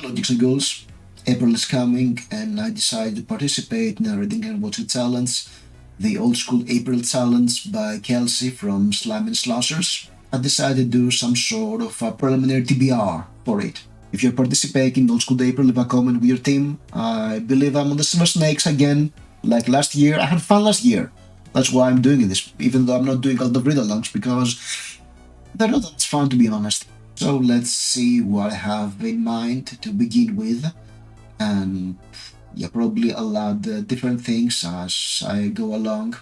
Hello, Dixon Ghouls. April is coming, and I decided to participate in a reading and watching challenge, the old school April challenge by Kelsi from Slime and Sloshers. I decided to do some sort of a preliminary TBR for it. If you're participating in old school April, leave a comment with your team. I believe I'm on the Silver Snakes again, like last year. I had fun last year. That's why I'm doing this, even though I'm not doing all the read alongs because they're not that fun, to be honest. So let's see what I have in mind to begin with, and yeah, probably I'll add different things as I go along.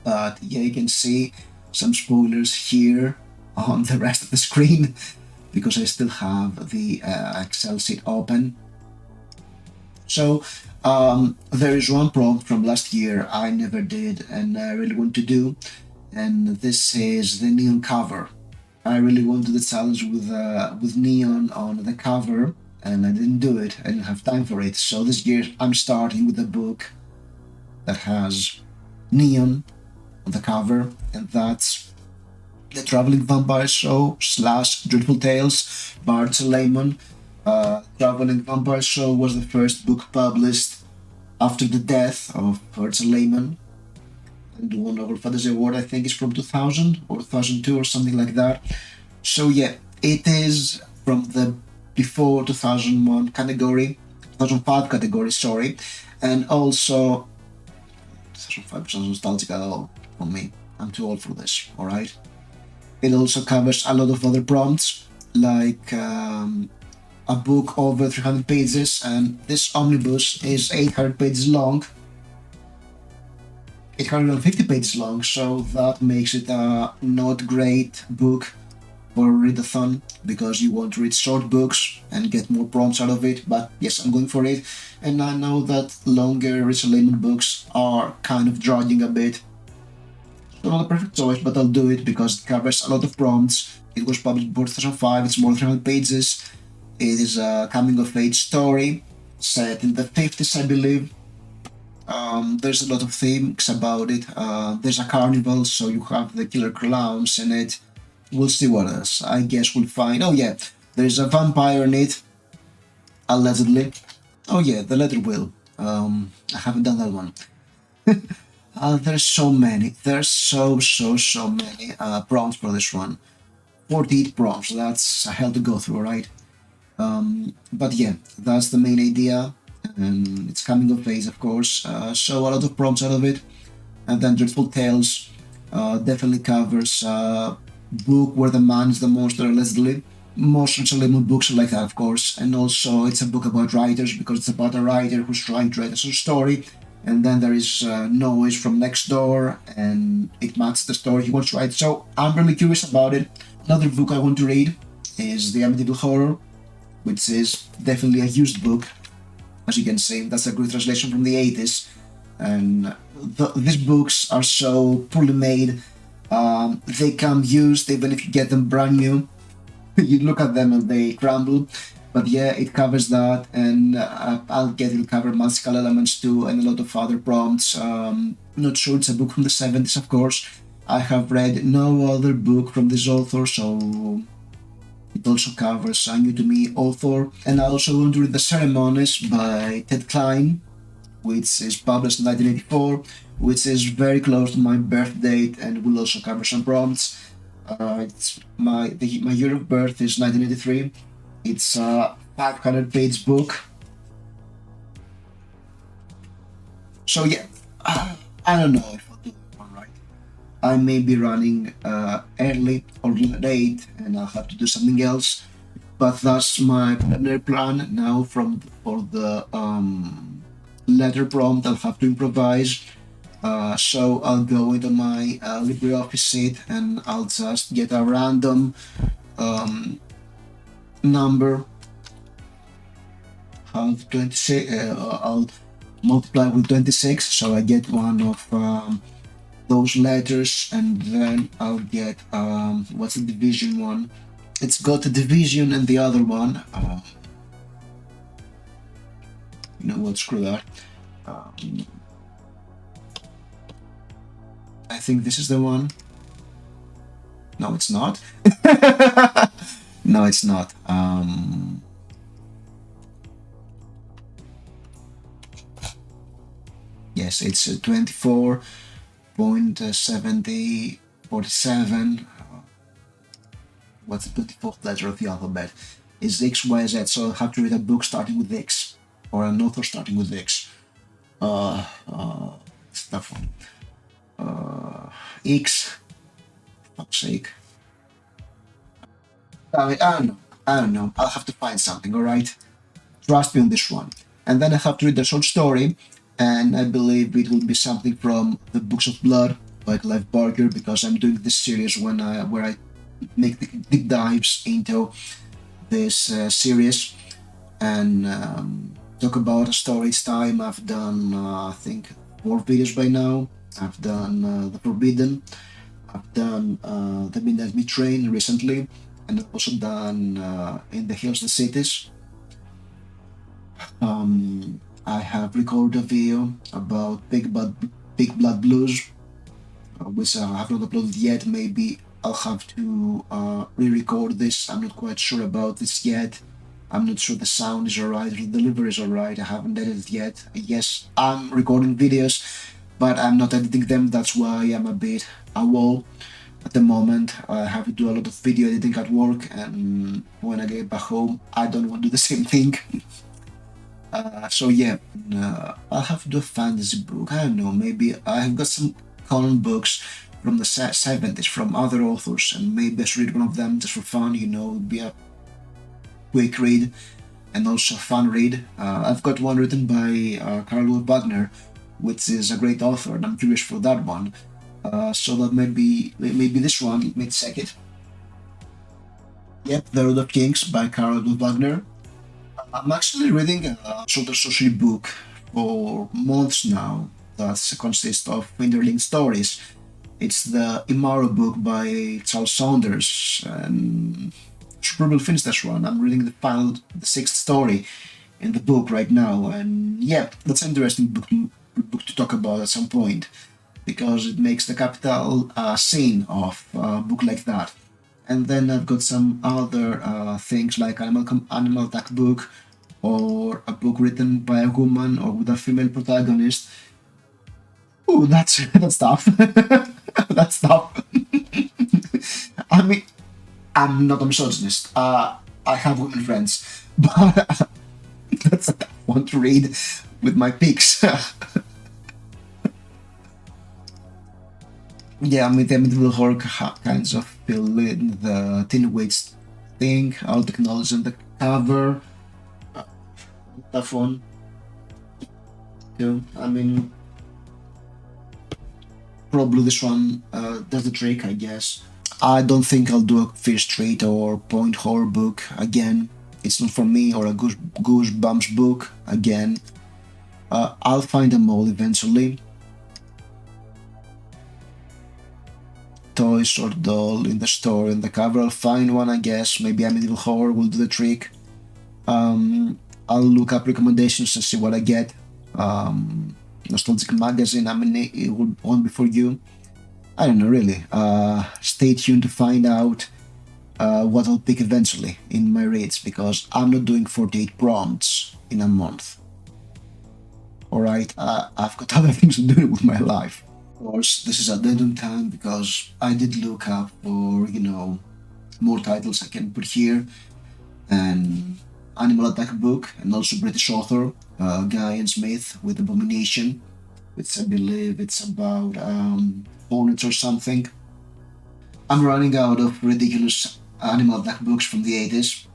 But yeah, you can see some spoilers here on the rest of the screen because I still have the Excel sheet open. So there is one prompt from last year I never did and I really want to do, and this is the neon cover. I really wanted the challenge with neon on the cover, and I didn't do it. I didn't have time for it. So this year I'm starting with a book that has neon on the cover, and that's The Traveling Vampire Show / Dreadful Tales by Arthur Lehman. Traveling Vampire Show was the first book published after the death of Arthur Lehman, and won Nobel Fantasy Award. I think is from 2000 or 2002 or something like that. So yeah, it is from the before 2001 category, 2005 category, sorry, and also 2005 sounds nostalgic at all for me. I'm too old for this. All right. It also covers a lot of other prompts, like a book over 300 pages, and this omnibus is 800 pages long. 850 pages long, so that makes it a not great book for readathon because you want to read short books and get more prompts out of it. But yes, I'm going for it, and I know that longer Richard Lehman books are kind of dragging a bit. So not a perfect choice, but I'll do it because it covers a lot of prompts. It was published before 2005. It's more than 300 pages. It is a coming-of-age story set in the 50s, I believe. There's a lot of themes about it. There's a carnival, so you have the killer clowns in it. We'll see what else. I guess we'll find. Oh yeah, there's a vampire in it, allegedly. Oh yeah, the letter will. I haven't done that one. There's so many. There's so many prompts for this one. 48 prompts. That's a hell to go through, right? But yeah, that's the main idea. And it's coming of age, of course, so a lot of prompts out of it. And then Dreadful Tales definitely covers book where the man is the monster, allegedly. Most Richard Lehman books are like that, of course, and also it's a book about writers because it's about a writer who's trying to write a short story, and then there is noise from next door, and it matches the story he wants to write. So I'm really curious about it. Another book I want to read is The Amityville Horror, which is definitely a used book. As you can see, that's a good translation from the 80s, and these books are so poorly made. They come used even if you get them brand new. You look at them and they crumble. But yeah, it covers that, and it'll cover magical elements too, and a lot of other prompts. Not sure it's a book from the 70s, of course. I have read no other book from this author, so it also covers a new to me author. And I also want to read The Ceremonies by Ted Klein, which is published in 1984, which is very close to my birth date and will also cover some prompts. It's my year of birth is 1983. It's a 500-page book. So yeah, I don't know if I'll do it one right. I may be running early or late, and I'll have to do something else. But that's my preliminary plan now. For the letter prompt, I'll have to improvise. So I'll go into my LibreOffice sheet and I'll just get a random number. Have 26. I'll multiply with 26, so I get one of those letters, and then I'll get what's the division one? It's got a division and the other one. You know what? Screw that. I think this is the one. No, it's not. No, it's not. Yes, it's 24.7047. What's the 24th letter of the alphabet? Is XYZ, so I have to read a book starting with X, or an author starting with X. It's a tough one. X, fuck's sake. I don't know. I don't know. I'll have to find something, alright? Trust me on this one. And then I have to read the short story, and I believe it will be something from the Books of Blood by Clive Barker, because I'm doing this series where I make the deep dives into this series and talk about a story each time. I've done, I think, 4 videos by now. I've done The Forbidden, I've done The Midnight Meat Train recently, and I've also done In the Hills and Cities. I have recorded a video about Big Blood Blues, which I have not uploaded yet. Maybe I'll have to re-record this. I'm not quite sure about this yet. I'm not sure the sound is alright or the delivery is alright. I haven't edited yet. Yes, I'm recording videos, but I'm not editing them. That's why I'm a bit AWOL at the moment. I have to do a lot of video editing at work, and when I get back home, I don't want to do the same thing. So yeah, I'll have to do a fantasy book. I don't know, maybe I've got some common books from the 70s from other authors, and maybe I should read one of them just for fun, it'll be a quick read and also a fun read. I've got one written by Karl Wagner, which is a great author, and I'm curious for that one. So that maybe this one may check it. Yep, The Road of Kings by Karl Wagner. I'm actually reading a shorter story book for months now that consists of interlinked stories. It's the Imaro book by Charles Saunders, and I should probably finish this one. I'm reading the 6th story in the book right now, and yeah, that's an interesting book to talk about at some point, because it makes the capital scene of a book like that. And then I've got some other things like Animal Attack book, or a book written by a woman or with a female protagonist. Ooh, that's tough. That's tough. I mean, I'm not a misogynist. I have women friends, but that's a tough one to read with my picks. Yeah, I mean, the medieval horror kinds of fill in the teen witch thing, all technology on the cover. Tough one. I mean, probably this one does the trick, I guess. I don't think I'll do a Fear Street or Point horror book again. It's not for me, or a Goosebumps book again. I'll find them all eventually. Toy or doll in the store in the cover, I'll find one, I guess. Maybe a medieval horror will do the trick. I'll look up recommendations and see what I get. Nostalgic magazine, I mean, it won't be for you. I don't know, really. Stay tuned to find out what I'll pick eventually in my reads, because I'm not doing 48 prompts in a month. Alright, I've got other things to do with my life. Of course, this is addendum time, because I did look up for, more titles I can put here, and Animal Attack book, and also British author Guy and Smith with Abomination, which I believe it's about hornets or something. I'm running out of ridiculous Animal Attack books from the 80s.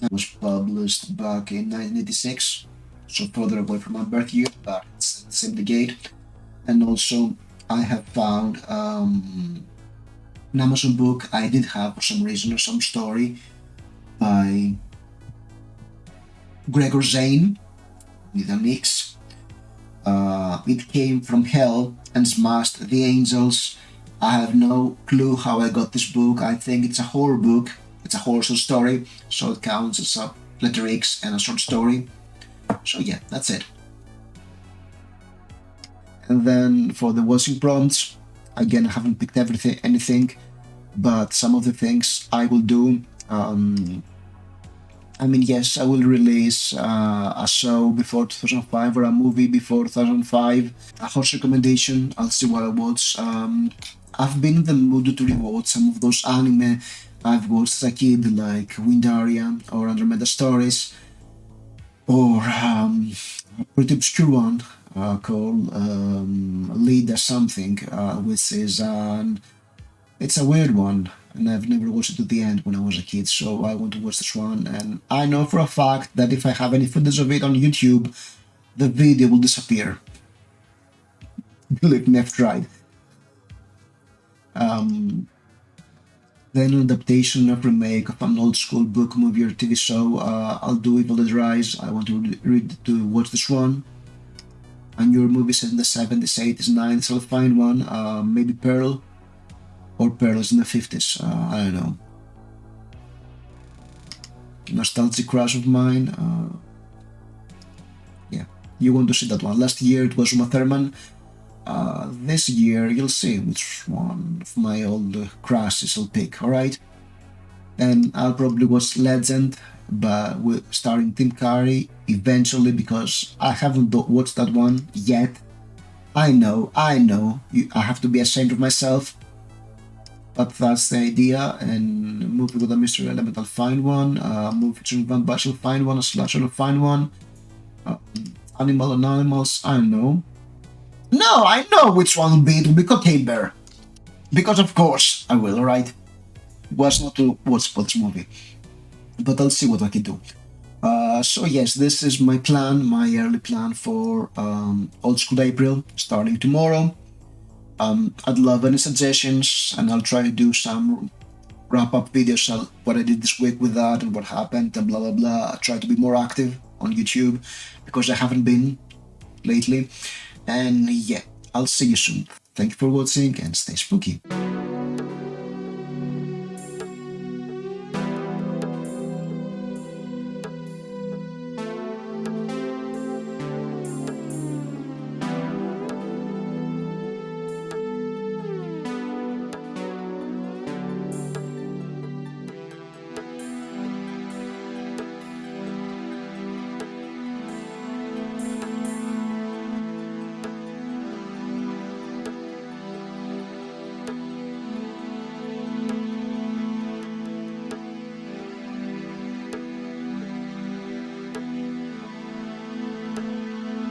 It was published back in 1986, so further away from my birth year, but it's the same decade. And also, I have found an Amazon book I did have for some reason, or some story, by Gregor Zane, with a mix. It came from hell and smashed the angels. I have no clue how I got this book. I think it's a horror book. It's a horror short story, so it counts as a letter X and a short story. So yeah, that's it. And then for the watching prompts, again, I haven't picked anything, but some of the things I will do. I'm I mean, yes, I will release a show before 2005 or a movie before 2005. A horse recommendation, I'll see what I watch. I've been in the mood to rewatch some of those anime I've watched as a kid, like Windaria or Andromeda Stories, or a pretty obscure one called Leader Something, which is it's a weird one, and I've never watched it to the end when I was a kid, so I want to watch this one. And I know for a fact that if I have any footage of it on YouTube, the video will disappear. Believe me, I've tried. Then an adaptation of remake of an old school book, movie, or TV show. I'll do Evil Dead Rise. I want to watch this one. A newer movie set in the 70s, 80s, 90s. I'll find one. Maybe Pearl, or Pearl is in the 50s. I don't know. Nostalgic crush of mine. Yeah, you want to see that one. Last year it was Uma Thurman. This year you'll see which one of my old crushes I'll pick. All right. Then I'll probably watch Legend, but starring Tim Curry eventually, because I haven't watched that one yet. I know. I have to be ashamed of myself. But that's the idea. And movie with a mystery element, I'll find one. Movie featuring vampires, I'll find one. A slasher, I'll find one. Animal on animals, I don't know. No, I know which one will be. It will be Cocaine Bear. Because of course I will, alright? It was not to watch this movie. But I'll see what I can do. So yes, this is my plan, my early plan for Old School April, starting tomorrow. I'd love any suggestions, and I'll try to do some wrap-up videos, what I did this week with that, and what happened, and blah blah blah. I try to be more active on YouTube, because I haven't been lately. And yeah, I'll see you soon. Thank you for watching, and stay spooky.